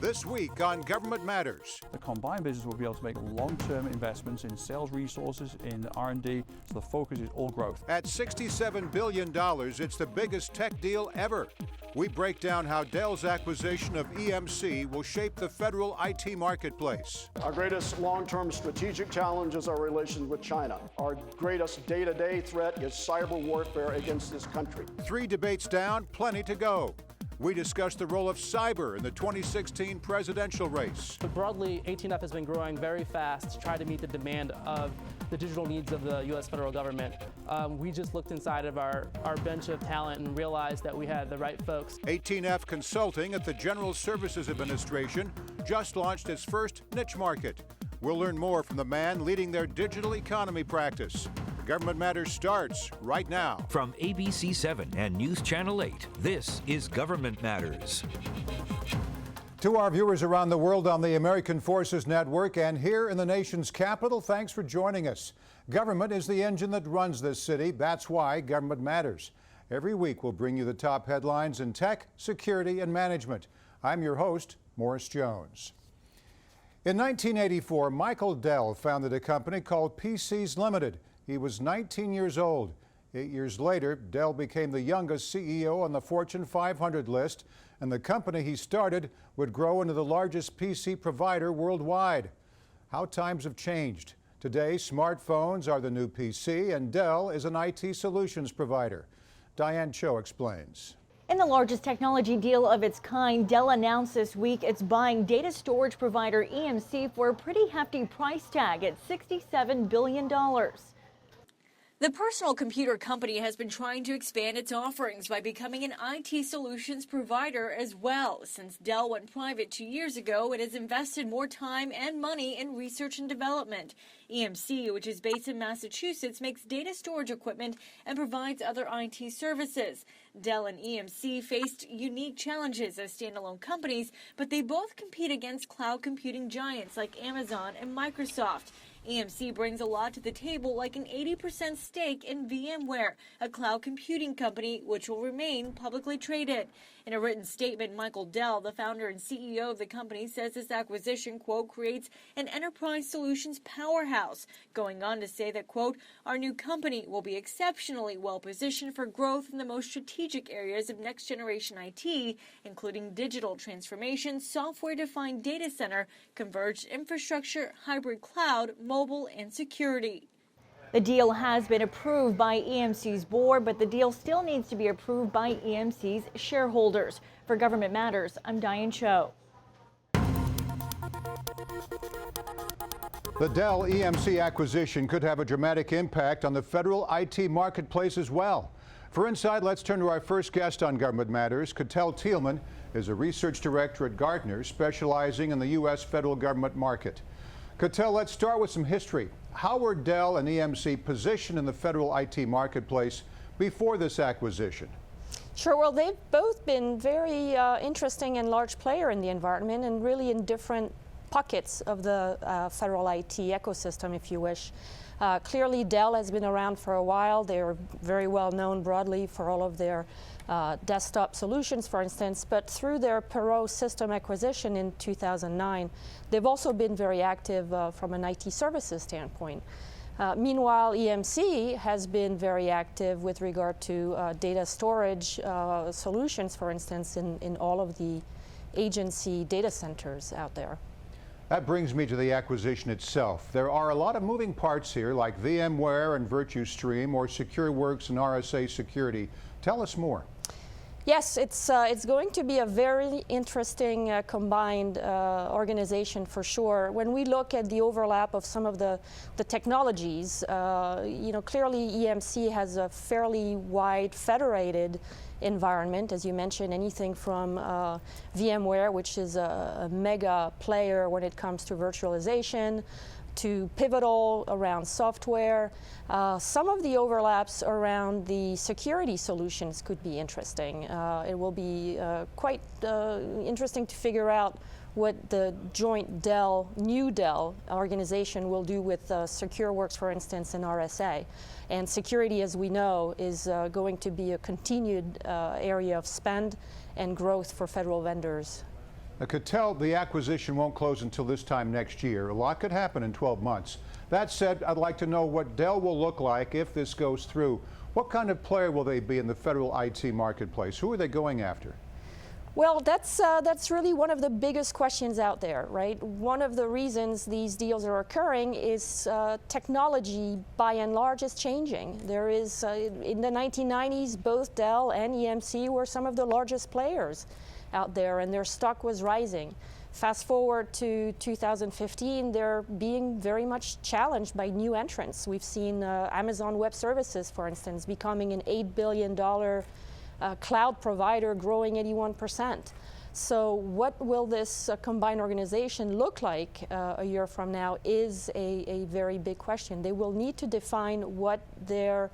This week on Government Matters. The combined business will be able to make long-term investments in sales resources, in R&D, so the focus is all growth. At $67 billion, it's the biggest tech deal ever. We break down how Dell's acquisition of EMC will shape the federal IT marketplace. Our greatest long-term strategic challenge is our relations with China. Our greatest day-to-day threat is cyber warfare against this country. 3 debates down, plenty to go. We discuss the role of cyber in the 2016 presidential race. But broadly, 18F has been growing very fast to try to meet the demand of the digital needs of the U.S. federal government. We just looked inside of our bench of talent and realized that we had the right folks. 18F Consulting at the General Services Administration just launched its first niche market. We'll learn more from the man leading their digital economy practice. Government Matters starts right now. From ABC 7 and News Channel 8, this is Government Matters. To our viewers around the world on the American Forces Network and here in the nation's capital, thanks for joining us. Government is the engine that runs this city. That's why Government Matters. Every week we'll bring you the top headlines in tech, security, and management. I'm your host, Morris Jones. In 1984, Michael Dell founded a company called PCs Limited. He was 19 years old. 8 years later, Dell became the youngest CEO on the Fortune 500 list, and the company he started would grow into the largest PC provider worldwide. How times have changed. Today, smartphones are the new PC, and Dell is an IT solutions provider. Diane Cho explains. In the largest technology deal of its kind, Dell announced this week it's buying data storage provider EMC for a pretty hefty price tag at $67 billion. The personal computer company has been trying to expand its offerings by becoming an IT solutions provider as well. Since Dell went private 2 years ago, it has invested more time and money in research and development. EMC, which is based in Massachusetts, makes data storage equipment and provides other IT services. Dell and EMC faced unique challenges as standalone companies, but they both compete against cloud computing giants like Amazon and Microsoft. EMC brings a lot to the table, like an 80% stake in VMware, a cloud computing company which will remain publicly traded. In a written statement, Michael Dell, the founder and CEO of the company, says this acquisition, quote, creates an enterprise solutions powerhouse, going on to say that, quote, our new company will be exceptionally well positioned for growth in the most strategic areas of next generation IT, including digital transformation, software-defined data center, converged infrastructure, hybrid cloud, mobile, and security. The deal has been approved by EMC's board, but the deal still needs to be approved by EMC's shareholders. For Government Matters, I'm Diane Cho. The Dell EMC acquisition could have a dramatic impact on the federal IT marketplace as well. For Inside, let's turn to our first guest on Government Matters. Katell Thielemann is a research director at Gartner, specializing in the U.S. federal government market. Katell, let's start with some history. How were Dell and EMC positioned in the federal IT marketplace before this acquisition? Sure. Well, they've both been very interesting and large player in the environment and really in different pockets of the federal IT ecosystem, if you wish. Clearly, Dell has been around for a while. They're very well known broadly for all of their desktop solutions, for instance, but through their Perot system acquisition in 2009, they've also been very active from an IT services standpoint. Meanwhile, EMC has been very active with regard to data storage solutions, for instance, in all of the agency data centers out there. That brings me to the acquisition itself. There are a lot of moving parts here, like VMware and VirtuStream, or SecureWorks and RSA Security. Tell us more. Yes, it's going to be a very interesting combined organization for sure. When we look at the overlap of some of the technologies, clearly EMC has a fairly wide federated environment, as you mentioned, anything from VMware, which is a mega player when it comes to virtualization, to Pivotal around software. Some of the overlaps around the security solutions could be interesting. It will be quite interesting to figure out what the joint new Dell organization will do with SecureWorks, for instance, and RSA. And security, as we know, is going to be a continued area of spend and growth for federal vendors. Katell, the acquisition won't close until this time next year. A lot could happen in 12 months. That said, I'd like to know what Dell will look like if this goes through. What kind of player will they be in the federal IT marketplace? Who are they going after? Well, that's really one of the biggest questions out there, right? One of the reasons these deals are occurring is technology, by and large, is changing. There is, in the 1990s, both Dell and EMC were some of the largest players out there, and their stock was rising. Fast forward to 2015, they're being very much challenged by new entrants. We've seen Amazon Web Services, for instance, becoming an $8 billion cloud provider, growing 81%. So what will this combined organization look like a year from now is a very big question. They will need to define what their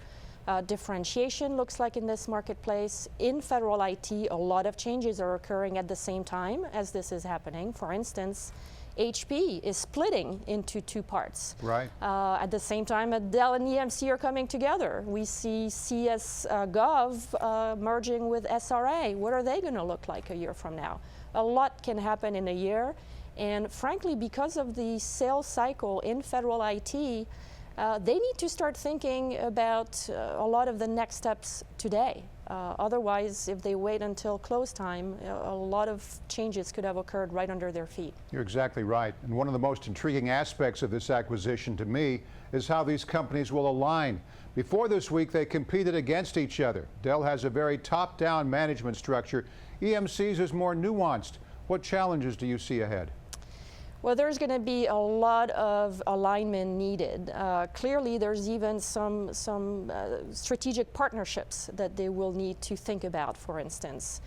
differentiation looks like in this marketplace. In federal IT, a lot of changes are occurring at the same time as this is happening. For instance, HP is splitting into two parts. Right. At the same time, Dell and EMC are coming together. We see CS.gov merging with SRA. What are they going to look like a year from now? A lot can happen in a year. And frankly, because of the sales cycle in federal IT, they need to start thinking about a lot of the next steps today. Otherwise, if they wait until close time, a lot of changes could have occurred right under their feet. You're exactly right. And one of the most intriguing aspects of this acquisition to me is how these companies will align. Before this week, they competed against each other. Dell has a very top-down management structure. EMC's is more nuanced. What challenges do you see ahead? Well, there's going to be a lot of alignment needed. Clearly, there's even some strategic partnerships that they will need to think about, for instance.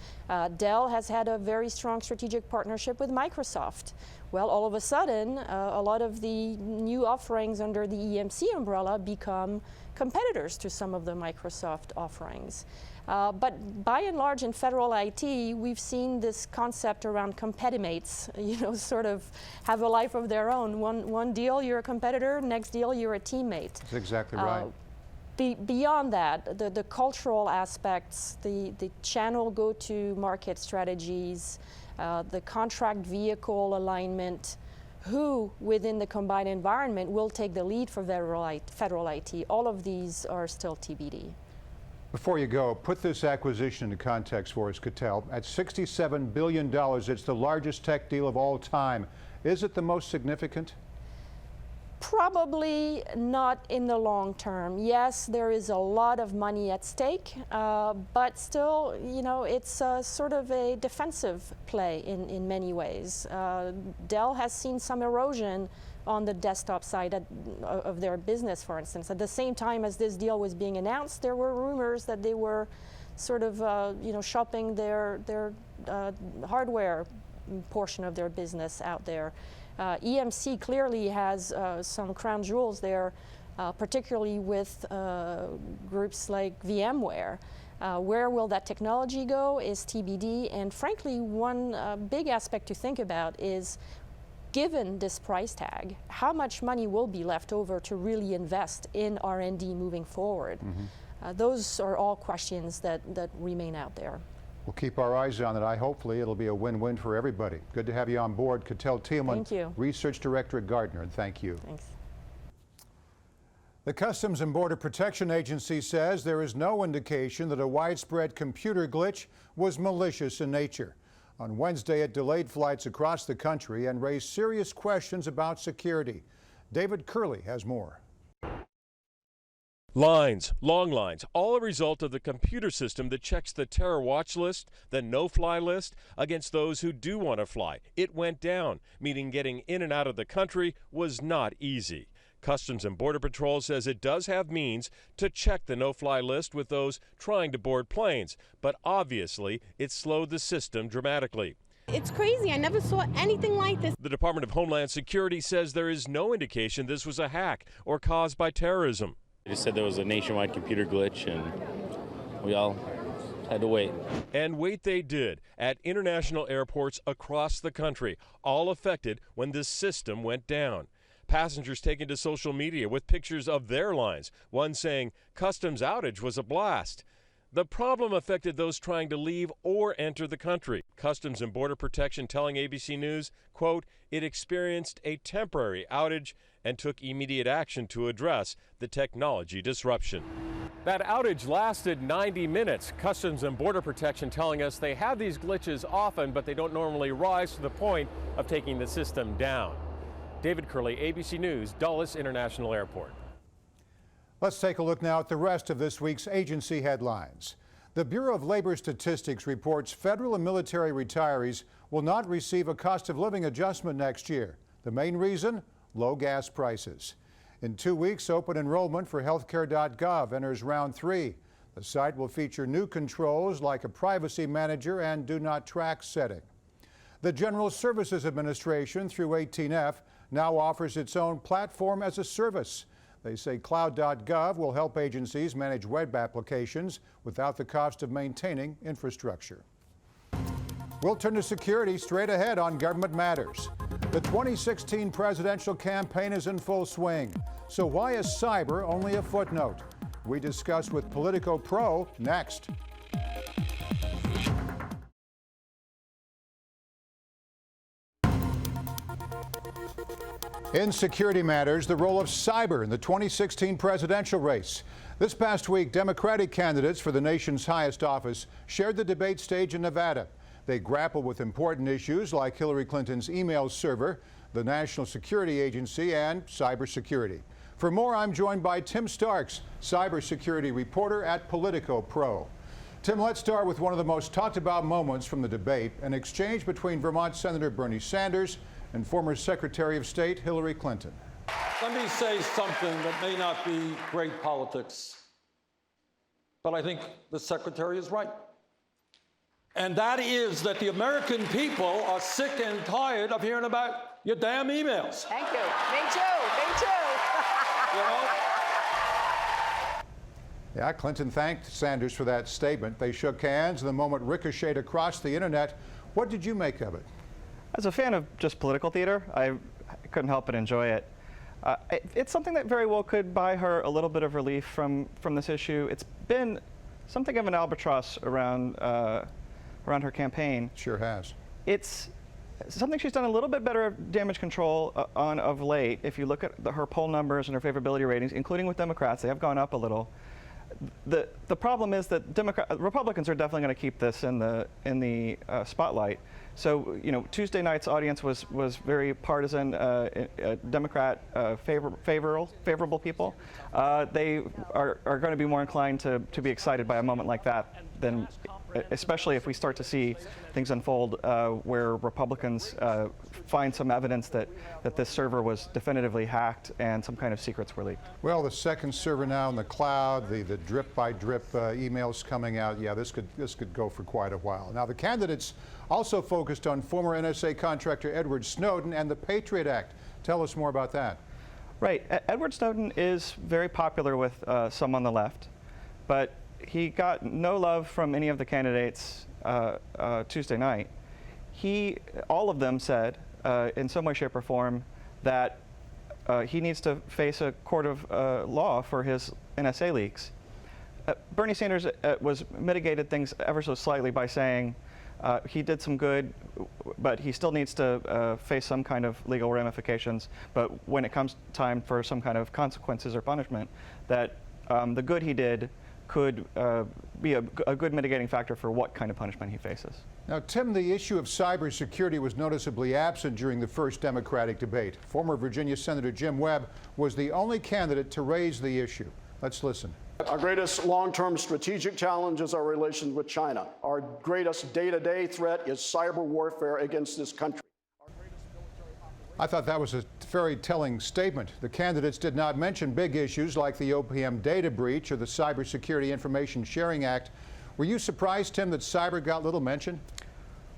Dell has had a very strong strategic partnership with Microsoft. Well, all of a sudden, a lot of the new offerings under the EMC umbrella become competitors to some of the Microsoft offerings. But by and large in federal IT, we've seen this concept around competimates, sort of have a life of their own. One deal, you're a competitor, next deal, you're a teammate. That's exactly right. Beyond that, the cultural aspects, the channel go-to-market strategies, the contract vehicle alignment, who within the combined environment will take the lead for federal IT, all of these are still TBD. Before you go, put this acquisition into context for us, Katell. At $67 billion, it's the largest tech deal of all time. Is it the most significant? Probably not in the long term. Yes, there is a lot of money at stake, but still, it's sort of a defensive play in many ways. Dell has seen some erosion on the desktop side of their business, for instance. At the same time as this deal was being announced, there were rumors that they were sort of, shopping their hardware portion of their business out there. EMC clearly has some crown jewels there, particularly with groups like VMware. Where will that technology go is TBD, and frankly, one big aspect to think about is, given this price tag, how much money will be left over to really invest in R&D moving forward? Mm-hmm. Those are all questions that remain out there. We'll keep our eyes on it. Hopefully it'll be a win-win for everybody. Good to have you on board. Katell Thielemann, thank you. Research Director at Gartner, and thank you. Thanks. The Customs and Border Protection Agency says there is no indication that a widespread computer glitch was malicious in nature. On Wednesday, it delayed flights across the country and raised serious questions about security. David Curley has more. Lines, long lines, all a result of the computer system that checks the terror watch list, the no-fly list, against those who do want to fly. It went down, meaning getting in and out of the country was not easy. Customs and Border Patrol says it does have means to check the no-fly list with those trying to board planes, but obviously it slowed the system dramatically. It's crazy. I never saw anything like this. The Department of Homeland Security says there is no indication this was a hack or caused by terrorism. They said there was a nationwide computer glitch, and we all had to wait. And wait they did at international airports across the country, all affected when this system went down. Passengers taken to social media with pictures of their lines, one saying customs outage was a blast. The problem affected those trying to leave or enter the country. Customs and Border Protection telling ABC News, quote, it experienced a temporary outage and took immediate action to address the technology disruption. That outage lasted 90 minutes. Customs and Border Protection telling us they have these glitches often, but they don't normally rise to the point of taking the system down. David Curley, ABC News, Dulles International Airport. Let's take a look now at the rest of this week's agency headlines. The Bureau of Labor Statistics reports federal and military retirees will not receive a cost of living adjustment next year. The main reason? Low gas prices. In 2 weeks, open enrollment for healthcare.gov enters round 3. The site will feature new controls like a privacy manager and do not track setting. The General Services Administration, through 18F, now offers its own platform as a service. They say cloud.gov will help agencies manage web applications without the cost of maintaining infrastructure. We'll turn to security straight ahead on Government Matters. The 2016 presidential campaign is in full swing. So why is cyber only a footnote? We discuss with Politico Pro next. In security matters, the role of cyber in the 2016 presidential race. This past week, Democratic candidates for the nation's highest office shared the debate stage in Nevada. They grappled with important issues like Hillary Clinton's email server, the National Security Agency, and cybersecurity. For more, I'm joined by Tim Starks, cybersecurity reporter at Politico Pro. Tim, let's start with one of the most talked about moments from the debate, an exchange between Vermont Senator Bernie Sanders and former Secretary of State Hillary Clinton. Let me say something that may not be great politics, but I think the Secretary is right. And that is that the American people are sick and tired of hearing about your damn emails. Thank you. Me too. Me too. You know? Yeah, Clinton thanked Sanders for that statement. They shook hands and the moment ricocheted across the internet. What did you make of it? As a fan of just political theater, I couldn't help but enjoy it. It's something that very well could buy her a little bit of relief from this issue. It's been something of an albatross around her campaign. Sure has. It's something she's done a little bit better damage control on of late. If you look at her poll numbers and her favorability ratings, including with Democrats, they have gone up a little. The problem is that Republicans are definitely going to keep this in the spotlight. So, you know, Tuesday night's audience was very partisan, Democrat favorable people. They are going to be more inclined to be excited by a moment like that than, especially if we start to see things unfold where Republicans find some evidence that this server was definitively hacked and some kind of secrets were leaked. Well, the second server now in the cloud, the drip by drip emails coming out. Yeah, this could go for quite a while. Now, the candidates also focused on former NSA contractor Edward Snowden and the Patriot Act. Tell us more about that. Right. Edward Snowden is very popular with some on the left, but he got no love from any of the candidates Tuesday night. All of them said, in some way, shape, or form, that he needs to face a court of law for his NSA leaks. Bernie Sanders was mitigated things ever so slightly by saying he did some good, but he still needs to face some kind of legal ramifications. But when it comes time for some kind of consequences or punishment, that the good he did could be a good mitigating factor for what kind of punishment he faces. Now, Tim, the issue of cybersecurity was noticeably absent during the first Democratic debate. Former Virginia Senator Jim Webb was the only candidate to raise the issue. Let's listen. Our greatest long-term strategic challenge is our relations with China. Our greatest day-to-day threat is cyber warfare against this country. I thought that was a very telling statement. The candidates did not mention big issues like the OPM data breach or the Cybersecurity Information Sharing Act. Were you surprised, Tim, that cyber got little mention?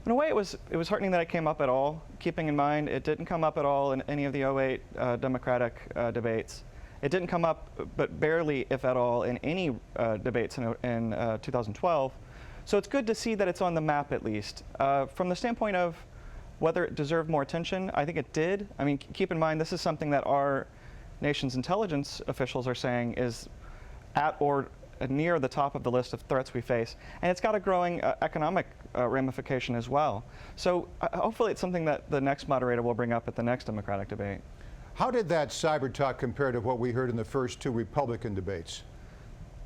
In a way, it was heartening that it came up at all, keeping in mind it didn't come up at all in any of the 08 Democratic debates. It didn't come up, but barely, if at all, in any debates in 2012. So it's good to see that it's on the map, at least. From the standpoint of whether it deserved more attention, I think it did. I mean, keep in mind, this is something that our nation's intelligence officials are saying is at or near the top of the list of threats we face, and it's got a growing economic ramification as well. So hopefully it's something that the next moderator will bring up at the next Democratic debate. How did that cyber talk compare to what we heard in the first two Republican debates?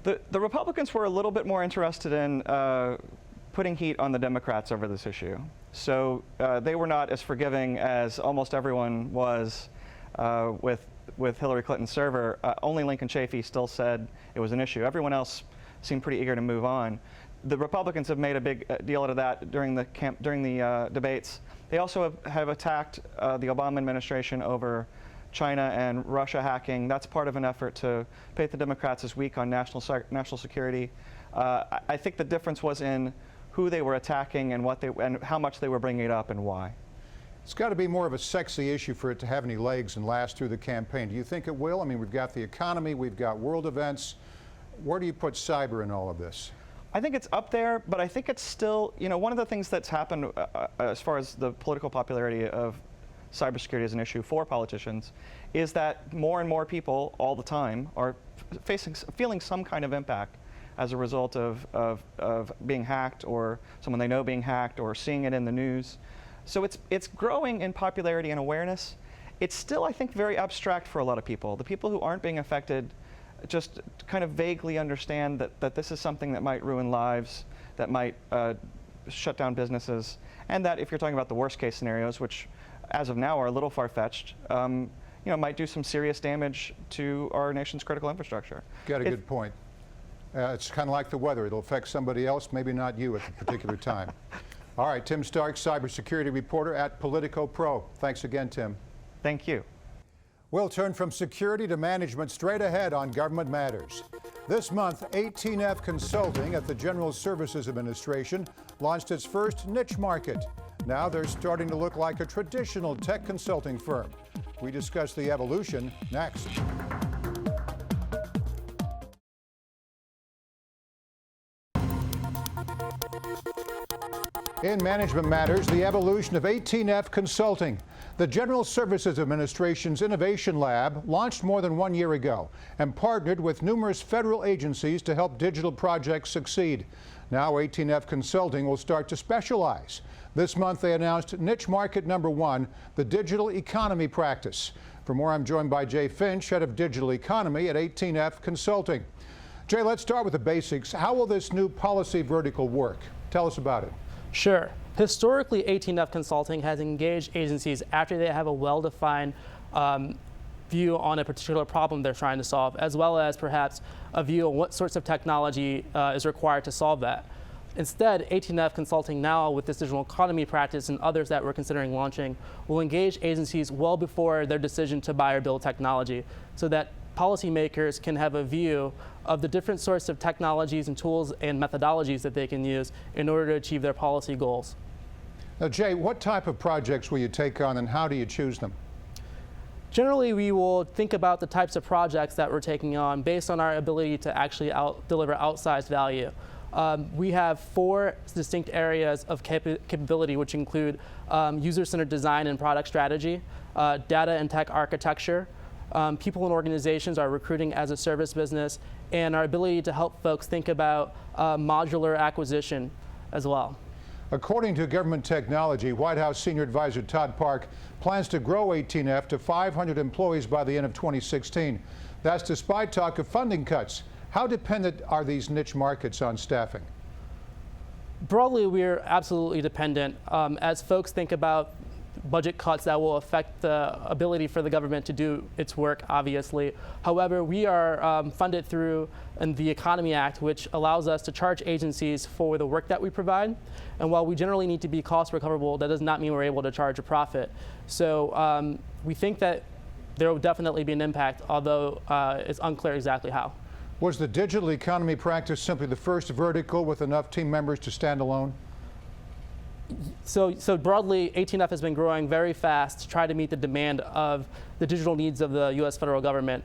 The Republicans were a little bit more interested in putting heat on the Democrats over this issue. So they were not as forgiving as almost everyone was with Hillary Clinton's server. Only Lincoln Chafee still said it was an issue. Everyone else seemed pretty eager to move on. The Republicans have made a big deal out of that during the debates. They also have attacked the Obama administration over China and Russia hacking. That's part of an effort to paint the Democrats as weak on national security. I think the difference was in who they were attacking and how much they were bringing it up and why. It's got to be more of a sexy issue for it to have any legs and last through the campaign. Do you think it will? I mean, we've got the economy, we've got world events. Where do you put cyber in all of this? I think it's up there, but I think it's still, one of the things that's happened as far as the political popularity of cybersecurity as an issue for politicians is that more and more people all the time are feeling some kind of impact as a result of being hacked, or someone they know being hacked, or seeing it in the news. So it's growing in popularity and awareness. It's still, I think, very abstract for a lot of people. The people who aren't being affected just kind of vaguely understand that this is something that might ruin lives, that might shut down businesses, and that if you're talking about the worst case scenarios, which as of now are a little far-fetched, might do some serious damage to our nation's critical infrastructure. Got a good point. It's kind of like the weather. It'll affect somebody else, maybe not you at the particular time. All right, Tim Stark, cybersecurity reporter at Politico Pro. Thanks again, Tim. Thank you. We'll turn from security to management straight ahead on Government Matters. This month, 18F Consulting at the General Services Administration launched its first niche market. Now they're starting to look like a traditional tech consulting firm. We discuss the evolution next. In Management Matters, the evolution of 18F Consulting. The General Services Administration's Innovation Lab launched more than 1 year ago and partnered with numerous federal agencies to help digital projects succeed. Now 18F Consulting will start to specialize. This month they announced niche market number 1, the digital economy practice. For more, I'm joined by Jay Finch, head of digital economy at 18F Consulting. Jay, let's start with the basics. How will this new policy vertical work? Tell us about it. Sure. Historically, 18F Consulting has engaged agencies after they have a well-defined view on a particular problem they're trying to solve, as well as perhaps a view on what sorts of technology is required to solve that. Instead, 18F Consulting now, with this digital economy practice and others that we're considering launching, will engage agencies well before their decision to buy or build technology, so that policymakers can have a view of the different sorts of technologies and tools and methodologies that they can use in order to achieve their policy goals. Now, Jay, what type of projects will you take on and how do you choose them? Generally, we will think about the types of projects that we're taking on based on our ability to actually deliver outsized value. We have 4 distinct areas of capability, which include user-centered design and product strategy, data and tech architecture, people and organizations are recruiting as a service business, and our ability to help folks think about modular acquisition as well. According to Government Technology, White House Senior Advisor Todd Park plans to grow 18F to 500 employees by the end of 2016. That's despite talk of funding cuts. How dependent are these niche markets on staffing? Broadly, we're absolutely dependent. As folks think about budget cuts that will affect the ability for the government to do its work, obviously. However, we are funded through the Economy Act, which allows us to charge agencies for the work that we provide. And while we generally need to be cost recoverable, that does not mean we're able to charge a profit. So we think that there will definitely be an impact, although it's unclear exactly how. Was the digital economy practice simply the first vertical with enough team members to stand alone? So broadly, 18F has been growing very fast to try to meet the demand of the digital needs of the U.S. federal government.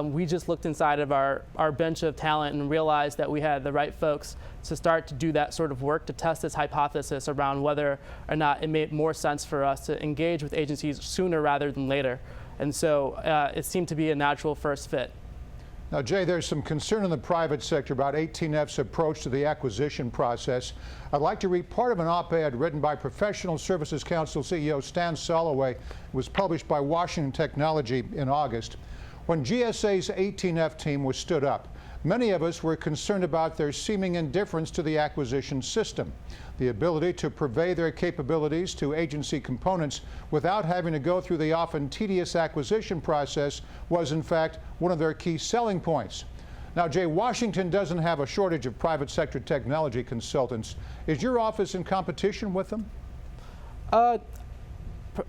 We just looked inside of our bench of talent and realized that we had the right folks to start to do that sort of work, to test this hypothesis around whether or not it made more sense for us to engage with agencies sooner rather than later. And so it seemed to be a natural first fit. Now, Jay, there's some concern in the private sector about 18F's approach to the acquisition process. I'd like to read part of an op-ed written by Professional Services Council CEO Stan Soloway. It was published by Washington Technology in August. When GSA's 18F team was stood up, many of us were concerned about their seeming indifference to the acquisition system. The ability to purvey their capabilities to agency components without having to go through the often tedious acquisition process was, in fact, one of their key selling points. Now, Jay, Washington doesn't have a shortage of private sector technology consultants. Is your office in competition with them?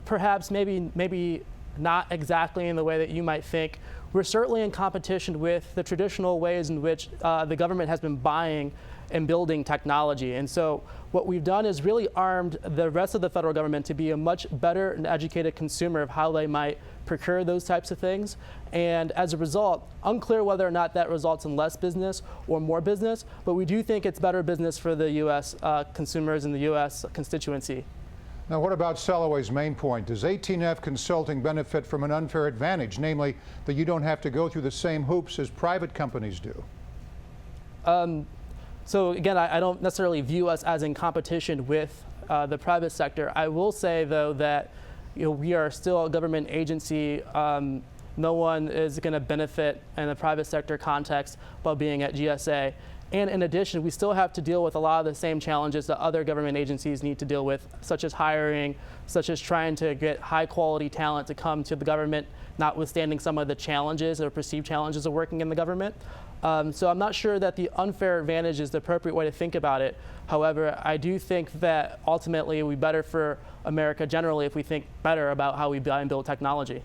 Perhaps, maybe not exactly in the way that you might think. We're certainly in competition with the traditional ways in which the government has been buying and building technology. And so what we've done is really armed the rest of the federal government to be a much better and educated consumer of how they might procure those types of things. And as a result, unclear whether or not that results in less business or more business, but we do think it's better business for the U.S. Consumers and the U.S. constituency. Now, what about Soloway's main point? Does 18F Consulting benefit from an unfair advantage, namely that you don't have to go through the same hoops as private companies do? So again, I don't necessarily view us as in competition with the private sector. I will say, though, that we are still a government agency. No one is going to benefit in the private sector context by being at GSA. And in addition, we still have to deal with a lot of the same challenges that other government agencies need to deal with, such as hiring, such as trying to get high quality talent to come to the government, notwithstanding some of the challenges or perceived challenges of working in the government. So I'm not sure that the unfair advantage is the appropriate way to think about it. However, I do think that ultimately it would be better for America generally if we think better about how we buy and build technology.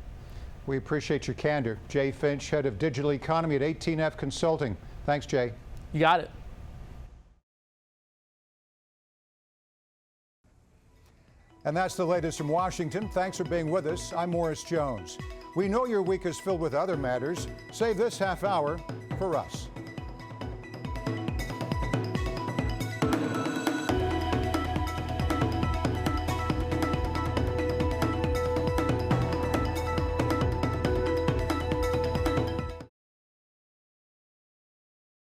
We appreciate your candor. Jay Finch, head of digital economy at 18F Consulting. Thanks, Jay. You got it. And that's the latest from Washington. Thanks for being with us. I'm Morris Jones. We know your week is filled with other matters. Save this half hour for us.